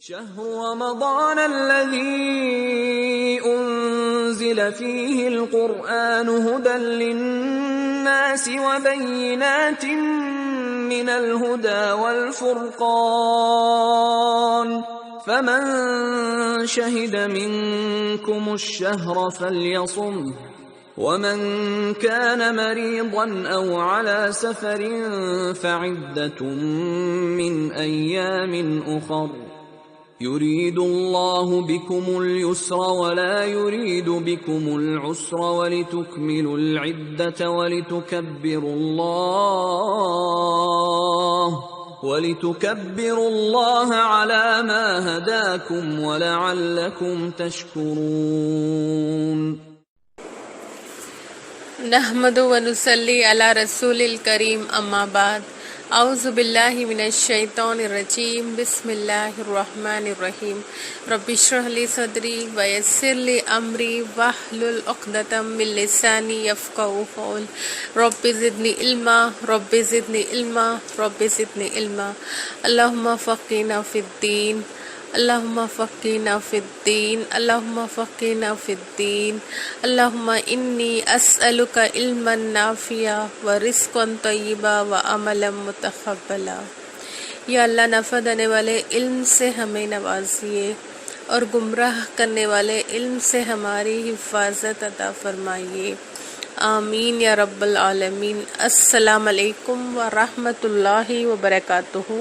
شهر رمضان الذي أنزل فيه القرآن هدى للناس وبينات من الهدى والفرقان فمن شهد منكم الشهر فليصمه ومن كان مريضا أو على سفر فعدة من أيام أخر يريد الله بكم اليسر ولا يريد بكم العسر ولتكملوا العدة ولتكبروا الله على ما هداكم ولعلكم تشكرون. نحمد و نصلی علی رسول الکریم اما بعد اعوذ باللہ من الشیطان الرجیم بسم اللہ الرحمن الرحیم رب اشرح لی صدری ویسر لی امری واحلل عقدۃ من لسانی یفقہوا قولی رب زدنی علما رب زدنی علما رب زدنی علما اللہم فقہنا فی الدین اللہم فقہنا فی الدین اللہم فقہنا فی الدین اللہم انی اسألک علما نافعا ورزقا طیبا وعملا متقبلا. یا اللہ نفع دینے والے علم سے ہمیں نوازیے اور گمراہ کرنے والے علم سے ہماری حفاظت عطا فرمائیے. آمین یا رب العالمین. السلام علیکم ورحمۃ اللہ وبرکاتہ.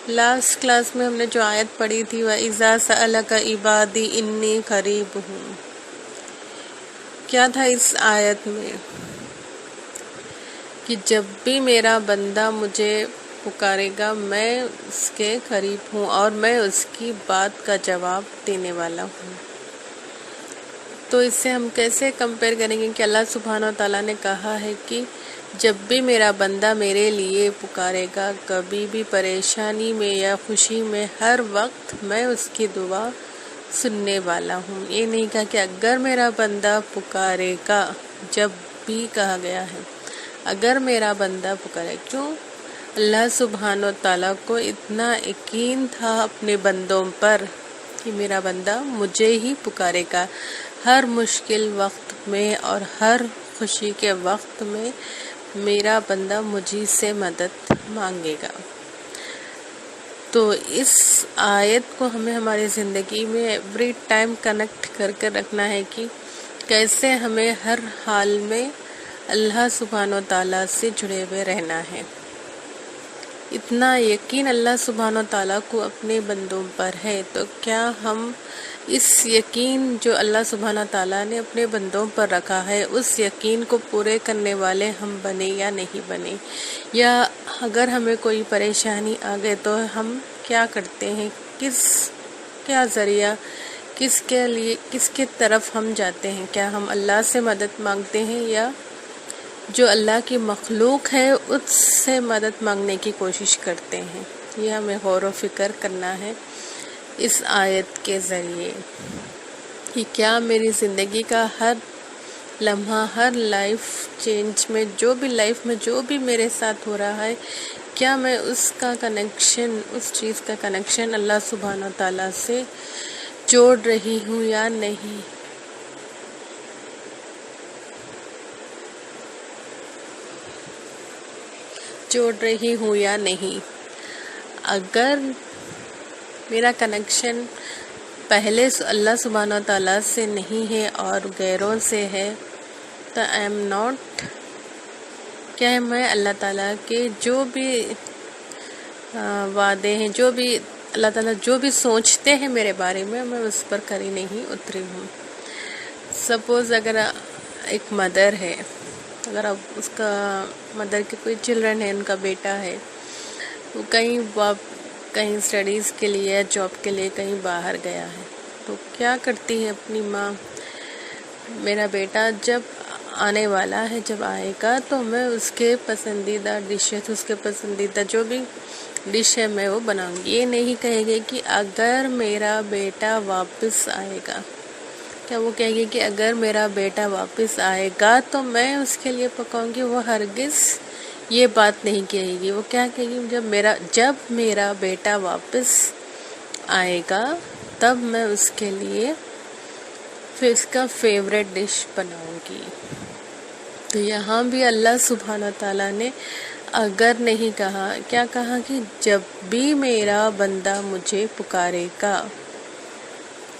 لاسٹ کلاس میں ہم نے جو آیت پڑھی تھی وَإِذَا سَأَلَكَ عِبَادِي إِنِّي قَرِيبٌ ہوں، کیا تھا اس آیت میں کہ جب بھی میرا بندہ مجھے پکارے گا میں اس کے قریب ہوں اور میں اس کی بات کا جواب دینے والا ہوں. تو اس سے ہم کیسے کمپیئر کریں گے کہ اللہ سبحانہ و تعالیٰ نے کہا ہے کہ جب بھی میرا بندہ میرے لیے پکارے گا، کبھی بھی پریشانی میں یا خوشی میں، ہر وقت میں اس کی دعا سننے والا ہوں. یہ نہیں کہا کہ اگر میرا بندہ پکارے گا، جب بھی کہا گیا ہے اگر میرا بندہ پکارے. کیوں؟ اللہ سبحانہ و تعالیٰ کو اتنا یقین تھا اپنے بندوں پر کہ میرا بندہ مجھے ہی پکارے گا ہر مشکل وقت میں اور ہر خوشی کے وقت میں. میرا بندہ مجھے سے مدد مانگے گا. تو اس آیت کو ہمیں ہماری زندگی میں ایوری ٹائم کنیکٹ کر کے رکھنا ہے کہ کیسے ہمیں ہر حال میں اللہ سبحانہ و تعالیٰ سے جڑے ہوئے رہنا ہے. اتنا یقین اللہ سبحانہ و تعالیٰ کو اپنے بندوں پر ہے، تو کیا ہم اس یقین جو اللہ سبحانہ تعالیٰ نے اپنے بندوں پر رکھا ہے اس یقین کو پورے کرنے والے ہم بنے یا نہیں بنے؟ یا اگر ہمیں کوئی پریشانی آ گئے تو ہم کیا کرتے ہیں، کیا ذریعہ، کس کے طرف ہم جاتے ہیں؟ کیا ہم اللہ سے مدد مانگتے ہیں یا جو اللہ کی مخلوق ہے اس سے مدد مانگنے کی کوشش کرتے ہیں؟ یہ ہمیں غور و فکر کرنا ہے اس آیت کے ذریعے کہ کیا میری زندگی کا ہر لمحہ، ہر لائف چینج میں، جو بھی میرے ساتھ ہو رہا ہے، کیا میں اس چیز کا کنیکشن اللہ سبحانہ تعالیٰ سے جوڑ رہی ہوں یا نہیں؟ اگر میرا کنیکشن پہلے اللہ سبحانہ تعالیٰ سے نہیں ہے اور غیروں سے ہے تو کیا میں اللہ تعالیٰ کے جو بھی وعدے ہیں، جو بھی اللہ تعالیٰ جو بھی سوچتے ہیں میرے بارے میں اس پر کھری نہیں اتری ہوں. سپوز اگر ایک مدر ہے، اگر اب اس کا مدر کے کوئی چلڈرن ہے، ان کا بیٹا ہے، وہ کہیں اسٹڈیز کے لیے، جاب کے لیے کہیں باہر گیا ہے، تو کیا کرتی ہے اپنی ماں؟ میرا بیٹا جب آنے والا ہے، جب آئے گا تو میں اس کے پسندیدہ ڈشز، اس کے پسندیدہ جو بھی ڈش ہے میں وہ بناؤں گی. یہ نہیں کہے گی کہ اگر میرا بیٹا واپس آئے گا. کیا وہ کہے گی کہ اگر میرا بیٹا واپس آئے گا تو میں اس کے لیے پکاؤں گی؟ وہ ہرگز یہ بات نہیں کہے گی. وہ کیا کہے گی؟ جب میرا بیٹا واپس آئے گا تب میں اس کے لیے پھر اس کا فیوریٹ ڈش بناؤں گی. تو یہاں بھی اللہ سبحانہ تعالیٰ نے اگر نہیں کہا، کیا کہا کہ جب بھی میرا بندہ مجھے پکارے گا.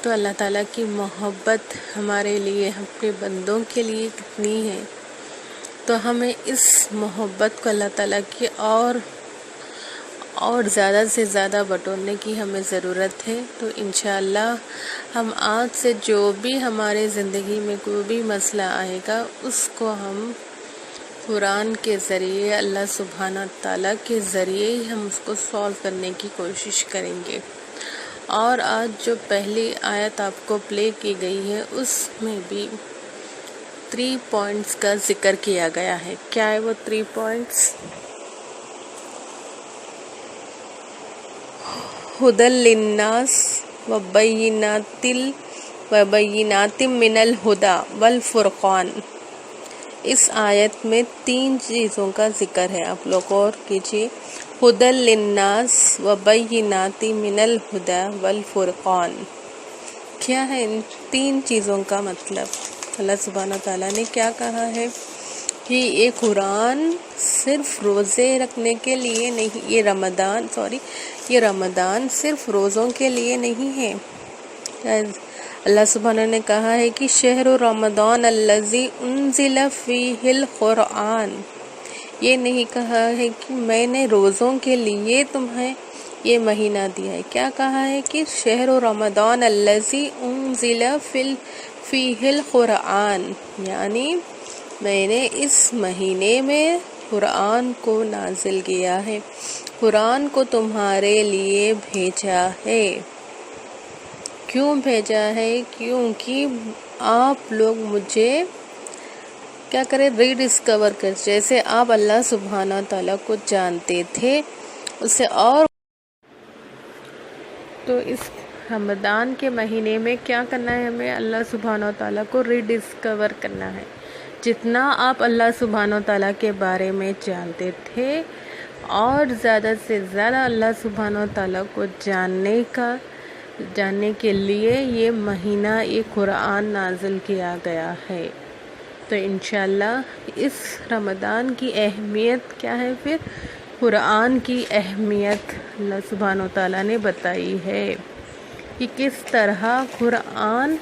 تو اللہ تعالیٰ کی محبت ہمارے لیے، اپنے بندوں کے لیے کتنی ہے. تو ہمیں اس محبت کو اللہ تعالیٰ کی اور زیادہ سے زیادہ بٹورنے کی ہمیں ضرورت ہے. تو انشاءاللہ ہم آج سے جو بھی ہمارے زندگی میں کوئی بھی مسئلہ آئے گا اس کو ہم قرآن کے ذریعے، اللہ سبحانہ تعالیٰ کے ذریعے ہی ہم اس کو سولو کرنے کی کوشش کریں گے. اور آج جو پہلی آیت آپ کو پلے کی گئی ہے اس میں بھی 3 پوائنٹس کا ذکر کیا گیا ہے. کیا ہے وہ 3 پوائنٹس؟ ہدی للناس وبینات من الہدی والفرقان. اس آیت میں 3 چیزوں کا ذکر ہے. آپ لوگ غور کیجیے. ہدی للناس وبینات من الہدی والفرقان. کیا ہے ان 3 چیزوں کا مطلب؟ اللہ سبحانہ تعالیٰ نے کیا کہا ہے کہ یہ قرآن صرف روزے رکھنے کے لیے نہیں، یہ رمضان صرف روزوں کے لیے نہیں ہے. اللہ سبحانہ نے کہا ہے کہ شہر رمضان الذی انزل فیہ القرآن. یہ نہیں کہا ہے کہ میں نے روزوں کے لیے تمہیں یہ مہینہ دیا ہے. کیا کہا ہے کہ شہر رمضان الذی انزل فیہ القرآن، یعنی میں نے اس مہینے میں قرآن کو نازل کیا ہے، قرآن کو تمہارے لیے بھیجا ہے. کیوں بھیجا ہے؟ کیونکہ آپ لوگ مجھے کیا کریں؟ ری ڈسکور کر. جیسے آپ اللہ سبحانہ تعالیٰ کو جانتے تھے اسے، اور تو اس رمضان کے مہینے میں کیا کرنا ہے؟ ہمیں اللہ سبحانہ تعالیٰ کو ری ڈسکور کرنا ہے. جتنا آپ اللہ سبحانہ تعالیٰ کے بارے میں جانتے تھے اور زیادہ سے زیادہ اللہ سبحانہ تعالیٰ کو جاننے کے لیے یہ مہینہ، یہ قرآن نازل کیا گیا ہے. تو انشاءاللہ اس رمضان کی اہمیت کیا ہے؟ پھر قرآن کی اہمیت اللہ سبحانہ تعالیٰ نے بتائی ہے کہ کس طرح قرآن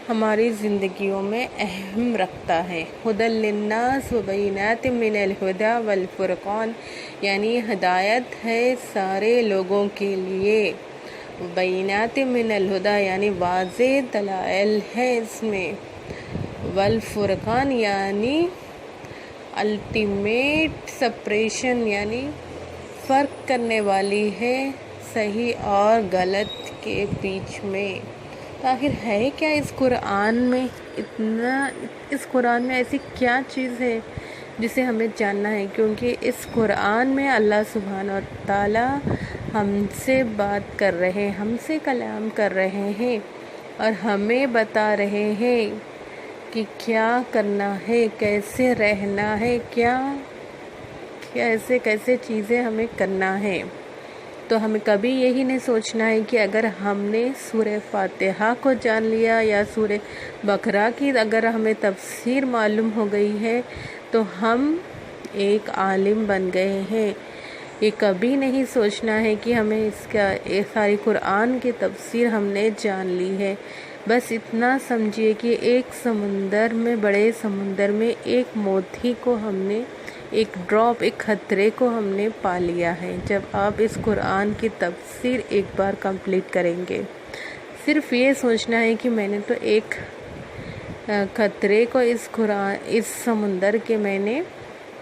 ہماری زندگیوں میں اہم رکھتا ہے. ہدی للناس وبینات من الہدی والفرقان، یعنی ہدایت ہے سارے لوگوں کے لیے. بینات من الہدی یعنی واضح دلائل ہے اس میں. والفرقان یعنی الٹیمیٹ سپریشن، یعنی فرق کرنے والی ہے صحیح اور غلط کے بیچ میں. تو آخر ہے کیا اس قرآن میں؟ اس قرآن میں ایسی کیا چیز ہے جسے ہمیں جاننا ہے؟ کیونکہ اس قرآن میں اللہ سبحانہ تعالیٰ ہم سے بات کر رہے، ہم سے کلام کر رہے ہیں اور ہمیں بتا رہے ہیں کہ کیا کرنا ہے، کیسے رہنا ہے، کیسے چیزیں ہمیں کرنا ہے. تو ہمیں کبھی یہی نہیں سوچنا ہے کہ اگر ہم نے سورہ فاتحہ کو جان لیا یا سورہ بقرہ کی اگر ہمیں تفسیر معلوم ہو گئی ہے تو ہم ایک عالم بن گئے ہیں. یہ کبھی نہیں سوچنا ہے کہ ہمیں اس کا ساری قرآن کی تفسیر ہم نے جان لی ہے. بس اتنا سمجھیے کہ ایک سمندر میں، بڑے سمندر میں ایک موتی کو ہم نے، ایک ڈراپ، ایک قطرے کو ہم نے پا لیا ہے. جب آپ اس قرآن کی تفسیر ایک بار کمپلیٹ کریں گے، صرف یہ سوچنا ہے کہ میں نے تو ایک قطرے کو اس سمندر کے میں نے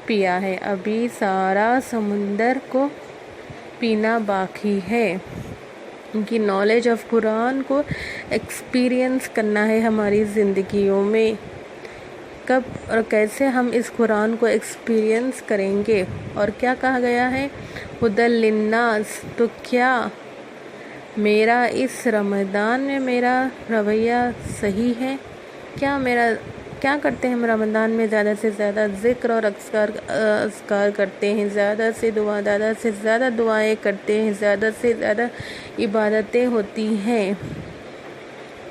پیا ہے، ابھی سارا سمندر کو پینا باقی ہے. ان کی نالج آف قرآن کو ایکسپیرینس کرنا ہے ہماری زندگیوں میں. کب اور کیسے ہم اس قرآن کو ایکسپیرینس کریں گے؟ اور کیا کہا گیا ہے؟ ہدی للناس. تو کیا میرا اس رمضان میں میرا رویہ صحیح ہے؟ کیا کرتے ہیں ہم رمضان میں؟ زیادہ سے زیادہ ذکر اور اذکار کرتے ہیں، زیادہ سے زیادہ دعائیں کرتے ہیں، زیادہ سے زیادہ عبادتیں ہوتی ہیں.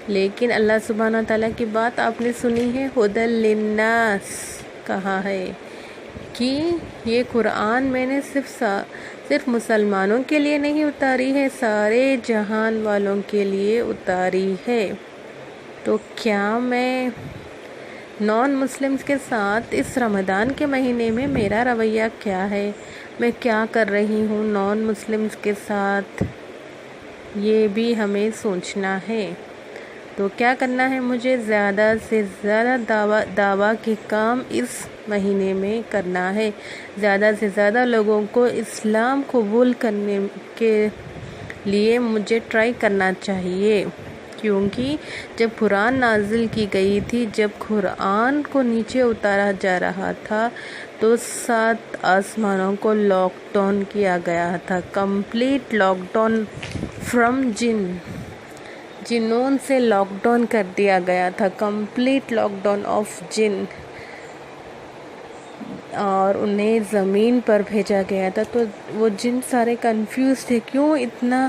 لیکن اللہ سبحانہ تعالیٰ کی بات آپ نے سنی ہے، ھدی للناس کہا ہے کہ یہ قرآن میں نے صرف مسلمانوں کے لیے نہیں اتاری ہے، سارے جہان والوں کے لیے اتاری ہے. تو کیا میں نان مسلمز کے ساتھ اس رمضان کے مہینے میں میرا رویہ کیا ہے؟ میں کیا کر رہی ہوں نان مسلمز کے ساتھ؟ یہ بھی ہمیں سوچنا ہے. تو کیا کرنا ہے؟ مجھے زیادہ سے زیادہ دعویٰ کے کام اس مہینے میں کرنا ہے. زیادہ سے زیادہ لوگوں کو اسلام قبول کرنے کے لیے مجھے ٹرائی کرنا چاہیے، کیونکہ جب قرآن نازل کی گئی تھی، جب قرآن کو نیچے اتارا جا رہا تھا، تو 7 آسمانوں کو لاک ڈاؤن کیا گیا تھا. کمپلیٹ لاک ڈاؤن فرام جنوں سے لاک ڈاؤن کر دیا گیا تھا، کمپلیٹ لاک ڈاؤن آف جن، اور انہیں زمین پر بھیجا گیا تھا. تو وہ جن سارے کنفیوز تھے، کیوں اتنا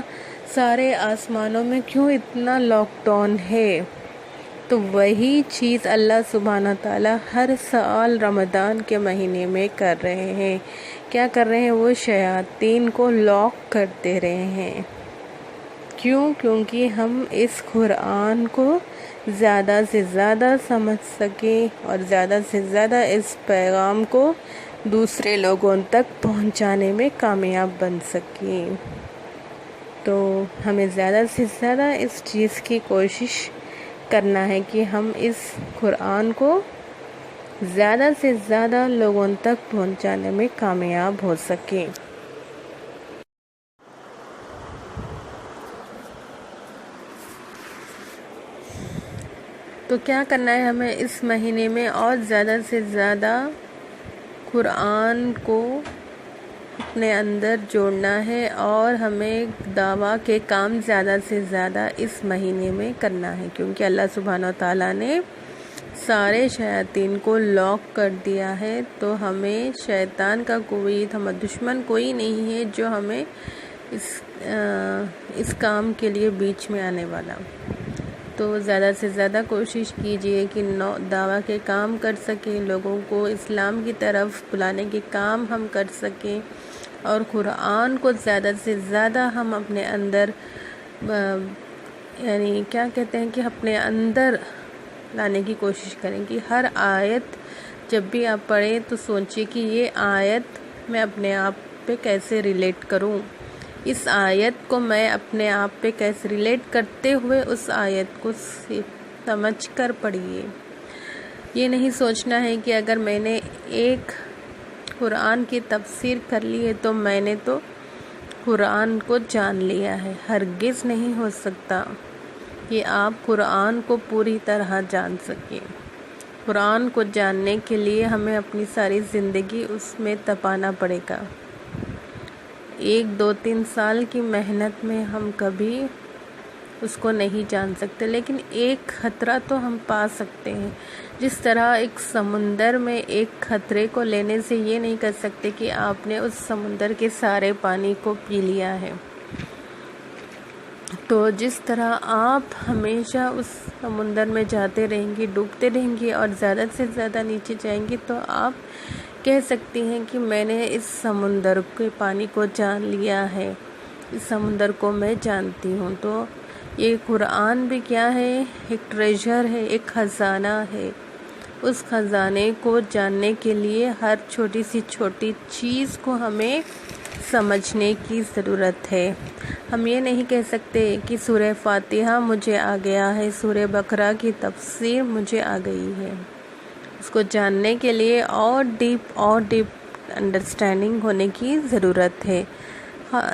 سارے آسمانوں میں کیوں اتنا لاک ڈاؤن ہے؟ تو وہی چیز اللہ سبحانہ تعالیٰ ہر سال رمضان کے مہینے میں کر رہے ہیں. کیا کر رہے ہیں؟ وہ شیاطین کو لاک کرتے رہے ہیں. کیوں؟ کیونکہ ہم اس قرآن کو زیادہ سے زیادہ سمجھ سکیں اور زیادہ سے زیادہ اس پیغام کو دوسرے لوگوں تک پہنچانے میں کامیاب بن سکیں. تو ہمیں زیادہ سے زیادہ اس چیز کی کوشش کرنا ہے کہ ہم اس قرآن کو زیادہ سے زیادہ لوگوں تک پہنچانے میں کامیاب ہو سکیں. تو کیا کرنا ہے ہمیں اس مہینے میں؟ اور زیادہ سے زیادہ قرآن کو اپنے اندر جوڑنا ہے، اور ہمیں دعویٰ کے کام زیادہ سے زیادہ اس مہینے میں کرنا ہے، کیونکہ اللہ سبحانہ تعالیٰ نے سارے شیاطین کو لاک کر دیا ہے. تو ہمیں شیطان کا ہمارا دشمن کوئی نہیں ہے جو ہمیں اس کام کے لیے بیچ میں آنے والا. تو زیادہ سے زیادہ کوشش کیجئے کہ دعویٰ کے کام کر سکیں، لوگوں کو اسلام کی طرف بلانے کے کام ہم کر سکیں، اور قرآن کو زیادہ سے زیادہ ہم اپنے اندر یعنی کیا کہتے ہیں کہ اپنے اندر لانے کی کوشش کریں کہ ہر آیت جب بھی آپ پڑھیں تو سوچیں کہ یہ آیت میں اپنے آپ پہ کیسے ریلیٹ کروں، اس آیت کو میں اپنے آپ پہ کیسے ریلیٹ کرتے ہوئے اس آیت کو سمجھ کر پڑھیے. یہ نہیں سوچنا ہے کہ اگر میں نے ایک قرآن کی تفسیر کر لی ہے تو میں نے تو قرآن کو جان لیا ہے. ہرگز نہیں ہو سکتا کہ آپ قرآن کو پوری طرح جان سکیں. قرآن کو جاننے کے لیے ہمیں اپنی ساری زندگی اس میں تپانا پڑے گا. 1 2 3 سال کی محنت میں ہم کبھی اس کو نہیں جان سکتے، لیکن ایک خطرہ تو ہم پا سکتے ہیں. جس طرح ایک سمندر میں ایک خطرے کو لینے سے یہ نہیں کر سکتے کہ آپ نے اس سمندر کے سارے پانی کو پی لیا ہے. تو جس طرح آپ ہمیشہ اس سمندر میں جاتے رہیں گے، ڈوبتے رہیں گے اور زیادہ سے زیادہ نیچے جائیں گے، تو آپ کہہ سکتی ہیں کہ میں نے اس سمندر کے پانی کو جان لیا ہے، اس سمندر کو میں جانتی ہوں. تو یہ قرآن بھی کیا ہے؟ ایک ٹریجر ہے، ایک خزانہ ہے. اس خزانے کو جاننے کے لیے ہر چھوٹی سی چھوٹی چیز کو ہمیں سمجھنے کی ضرورت ہے. ہم یہ نہیں کہہ سکتے کہ سورہ فاتحہ مجھے آ گیا ہے، سورہ بقرہ کی تفسیر مجھے آ گئی ہے. اس کو جاننے کے لیے اور ڈیپ انڈرسٹینڈنگ ہونے کی ضرورت ہے.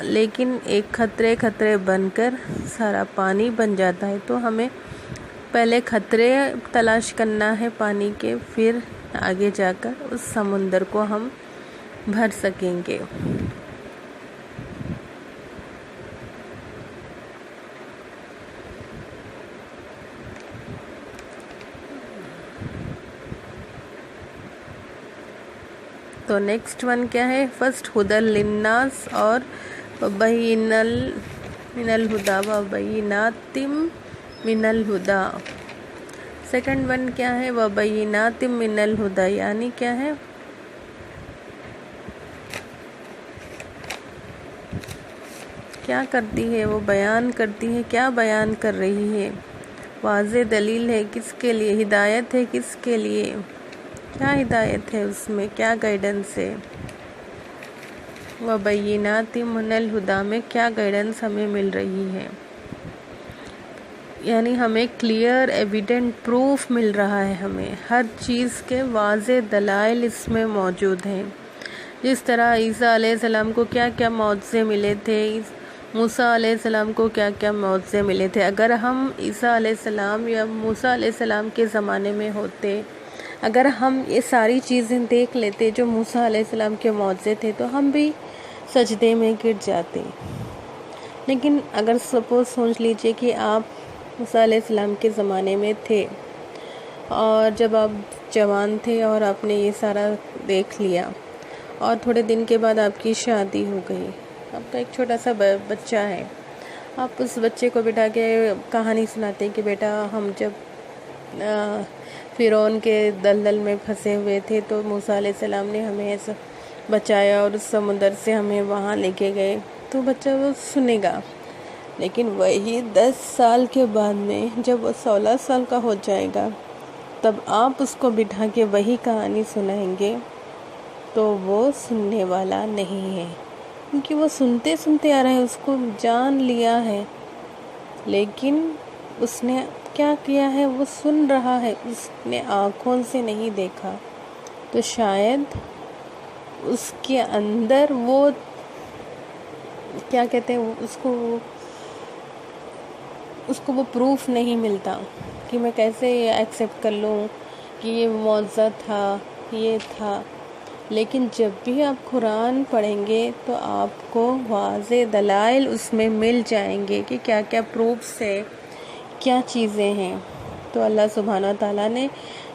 لیکن ایک خطرے بن کر سارا پانی بن جاتا ہے. تو ہمیں پہلے خطرے تلاش کرنا ہے پانی کے، پھر آگے جا کر اس سمندر کو ہم بھر سکیں گے. تو نیکسٹ ون کیا ہے؟ فرسٹ ہدی للناس اور من الہدا وبینات من الہدا. سیکنڈ ون کیا ہے؟ وبینات من الہدا، یعنی کیا ہے؟ کیا کرتی ہے؟ وہ بیان کرتی ہے. کیا بیان کر رہی ہے؟ واضح دلیل ہے. کس کے لیے؟ ہدایت ہے. کس کے لیے؟ کیا ہدایت ہے اس میں؟ کیا گائیڈنس ہے؟ وبینات من الہدا میں کیا گائیڈنس ہمیں مل رہی ہے؟ یعنی ہمیں کلیئر ایویڈنٹ پروف مل رہا ہے. ہمیں ہر چیز کے واضح دلائل اس میں موجود ہیں. جس طرح عیسیٰ علیہ السلام کو کیا کیا معجزے ملے تھے، موسیٰ علیہ السلام کو کیا کیا معجزے ملے تھے. اگر ہم عیسیٰ علیہ السلام یا موسیٰ علیہ السلام کے زمانے میں ہوتے، اگر ہم یہ ساری چیزیں دیکھ لیتے جو موسیٰ علیہ السلام کے معجزے تھے، تو ہم بھی سجدے میں گر جاتے. لیکن اگر سپوز سوچ لیجئے کہ آپ موسیٰ علیہ السلام کے زمانے میں تھے، اور جب آپ جوان تھے اور آپ نے یہ سارا دیکھ لیا، اور تھوڑے دن کے بعد آپ کی شادی ہو گئی، آپ کا ایک چھوٹا سا بچہ ہے، آپ اس بچے کو بٹھا کے کہانی سناتے کہ بیٹا ہم جب فرعون کے دلدل میں پھنسے ہوئے تھے تو موسیٰ علیہ السلام نے ہمیں ایسا بچایا اور اس سمندر سے ہمیں وہاں لے کے گئے، تو بچہ وہ سنے گا. لیکن وہی 10 سال کے بعد میں جب وہ 16 سال کا ہو جائے گا، تب آپ اس کو بٹھا کے وہی کہانی سنائیں گے تو وہ سننے والا نہیں ہے، کیونکہ وہ سنتے سنتے آ رہا ہے، اس کو جان لیا ہے. لیکن اس نے کیا کیا ہے؟ وہ سن رہا ہے، اس نے آنکھوں سے نہیں دیکھا. تو شاید اس کے اندر وہ کیا کہتے ہیں، اس کو وہ پروف نہیں ملتا کہ میں کیسے ایکسیپٹ کر لوں کہ یہ معجزہ تھا، یہ تھا. لیکن جب بھی آپ قرآن پڑھیں گے تو آپ کو واضح دلائل اس میں مل جائیں گے کہ کیا کیا پروفس ہے، کیا چیزیں ہیں. تو اللہ سبحانہ تعالیٰ نے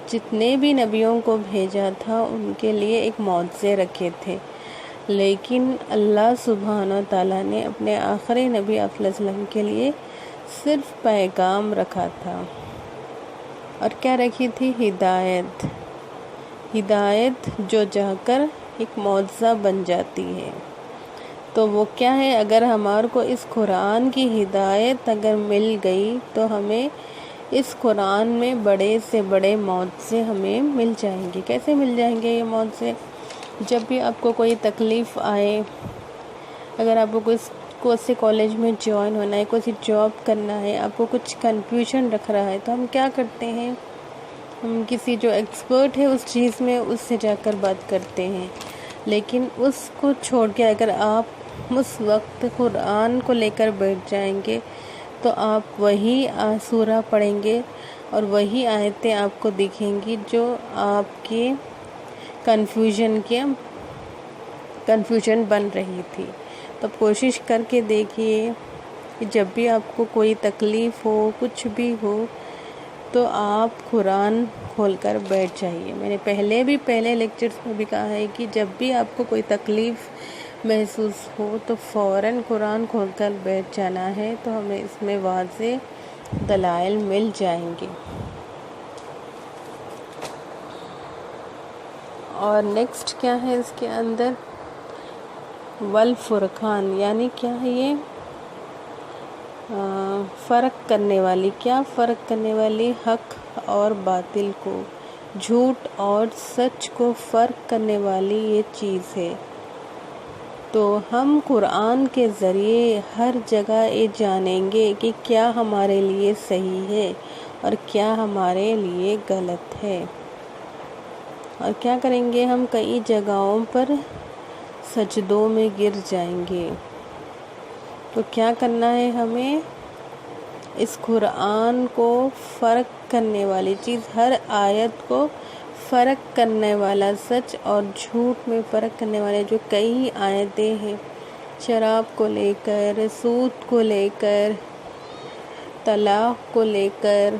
جتنے بھی نبیوں کو بھیجا تھا ان کے لیے ایک معجزے رکھے تھے، لیکن اللہ سبحانہ تعالیٰ نے اپنے آخری نبی علیہ السلام کے لیے صرف پیغام رکھا تھا. اور کیا رکھی تھی؟ ہدایت. ہدایت جو جا کر ایک معجزہ بن جاتی ہے. تو وہ کیا ہے؟ اگر ہمارے کو اس قرآن کی ہدایت اگر مل گئی تو ہمیں اس قرآن میں بڑے سے بڑے معجزے ہمیں مل جائیں گے. کیسے مل جائیں گے یہ معجزے؟ جب بھی آپ کو کوئی تکلیف آئے، اگر آپ کو کوئی سے کالج میں جوائن ہونا ہے، کوئی سی جاب کرنا ہے، آپ کو کچھ کنفیوژن رکھ رہا ہے، تو ہم کیا کرتے ہیں؟ ہم کسی جو ایکسپرٹ ہے اس چیز میں اس سے جا کر بات کرتے ہیں. لیکن اس کو چھوڑ کے اگر آپ اس وقت قرآن کو لے کر بیٹھ جائیں گے تو آپ وہی سورہ پڑھیں گے اور وہی آیتیں آپ کو دکھیں گی جو آپ کے کنفیوژن بن رہی تھی. تو کوشش کر کے دیکھیے کہ جب بھی آپ کو کوئی تکلیف ہو، کچھ بھی ہو، تو آپ قرآن کھول کر بیٹھ جائیے. میں نے پہلے لیکچرز میں بھی کہا ہے کہ جب بھی آپ کو کوئی تکلیف محسوس ہو تو فوراً قرآن کھول کر بیٹھ جانا ہے، تو ہمیں اس میں واضح دلائل مل جائیں گے. اور نیکسٹ کیا ہے اس کے اندر؟ والفرقان، یعنی کیا ہے یہ؟ فرق کرنے والی. کیا فرق کرنے والی؟ حق اور باطل کو، جھوٹ اور سچ کو فرق کرنے والی یہ چیز ہے. تو ہم قرآن کے ذریعے ہر جگہ یہ جانیں گے کہ کیا ہمارے لیے صحیح ہے اور کیا ہمارے لیے غلط ہے. اور کیا کریں گے؟ ہم کئی جگہوں پر سجدوں میں گر جائیں گے. تو کیا کرنا ہے ہمیں؟ اس قرآن کو فرق کرنے والی چیز، ہر آیت کو فرق کرنے والا، سچ اور جھوٹ میں فرق کرنے والے جو کئی آیتیں ہیں، شراب کو لے کر، سود کو لے کر، طلاق کو لے کر،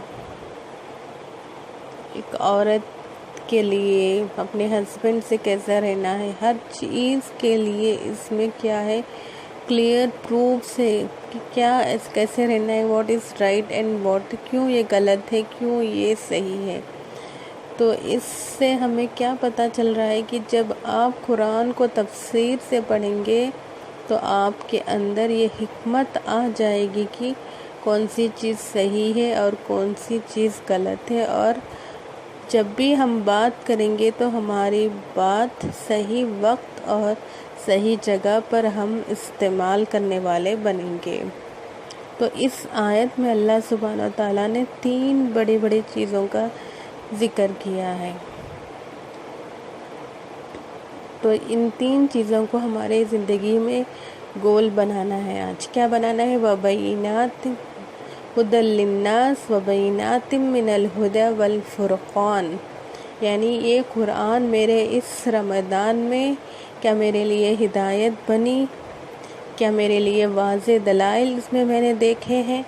ایک عورت کے لیے اپنے ہسبینڈ سے کیسا رہنا ہے، ہر چیز کے لیے اس میں کیا ہے، کلیئر پروفس ہے کہ کیا کیسے رہنا ہے، what is right and what, کیوں یہ غلط ہے، کیوں یہ صحیح ہے۔ تو اس سے ہمیں کیا پتہ چل رہا ہے کہ جب آپ قرآن کو تفسیر سے پڑھیں گے تو آپ کے اندر یہ حکمت آ جائے گی کہ کون سی چیز صحیح ہے اور کون سی چیز غلط ہے، اور جب بھی ہم بات کریں گے تو ہماری بات صحیح وقت اور صحیح جگہ پر ہم استعمال کرنے والے بنیں گے۔ تو اس آیت میں اللہ سبحانہ و تعالیٰ نے 3 بڑی بڑی چیزوں کا ذکر کیا ہے۔ تو ان 3 چیزوں کو ہمارے زندگی میں گول بنانا ہے۔ آج کیا بنانا ہے؟ وَبَيِّنَاتٍ هُدًى لِلنَّاسِ وَبَيِّنَاتٍ مِّنَ الْهُدَى وَالْفُرْقَانِ، یعنی یہ قرآن میرے اس رمضان میں کیا میرے لیے ہدایت بنی، کیا میرے لیے واضح دلائل اس میں نے دیکھے ہیں،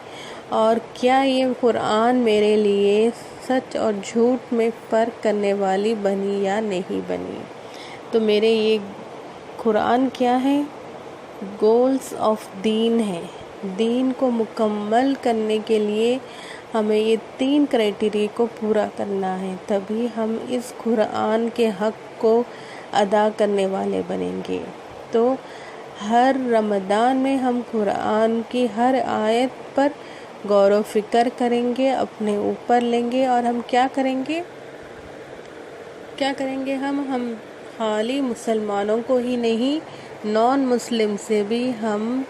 اور کیا یہ قرآن میرے لیے سچ اور جھوٹ میں فرق کرنے والی بنی یا نہیں بنی۔ تو میرے یہ قرآن کیا ہے؟ گولز آف دین ہے۔ دین کو مکمل کرنے کے لیے ہمیں یہ 3 کرائٹیریا کو پورا کرنا ہے، تبھی ہم اس قرآن کے حق کو ادا کرنے والے بنیں گے۔ تو ہر رمضان میں ہم قرآن کی ہر آیت پر غور و فکر کریں گے، اپنے اوپر لیں گے، اور ہم کیا کریں گے؟ ہم خالی مسلمانوں کو ہی نہیں، نان مسلم سے بھی ہم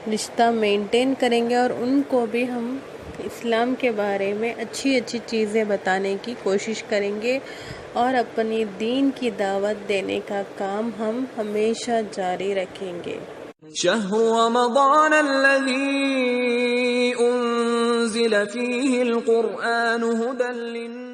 رشتہ مینٹین کریں گے، اور ان کو بھی ہم اسلام کے بارے میں اچھی اچھی چیزیں بتانے کی کوشش کریں گے، اور اپنی دین کی دعوت دینے کا کام ہم ہمیشہ جاری رکھیں گے۔ شهر رمضان الذي أنزل فيه القرآن هدى للناس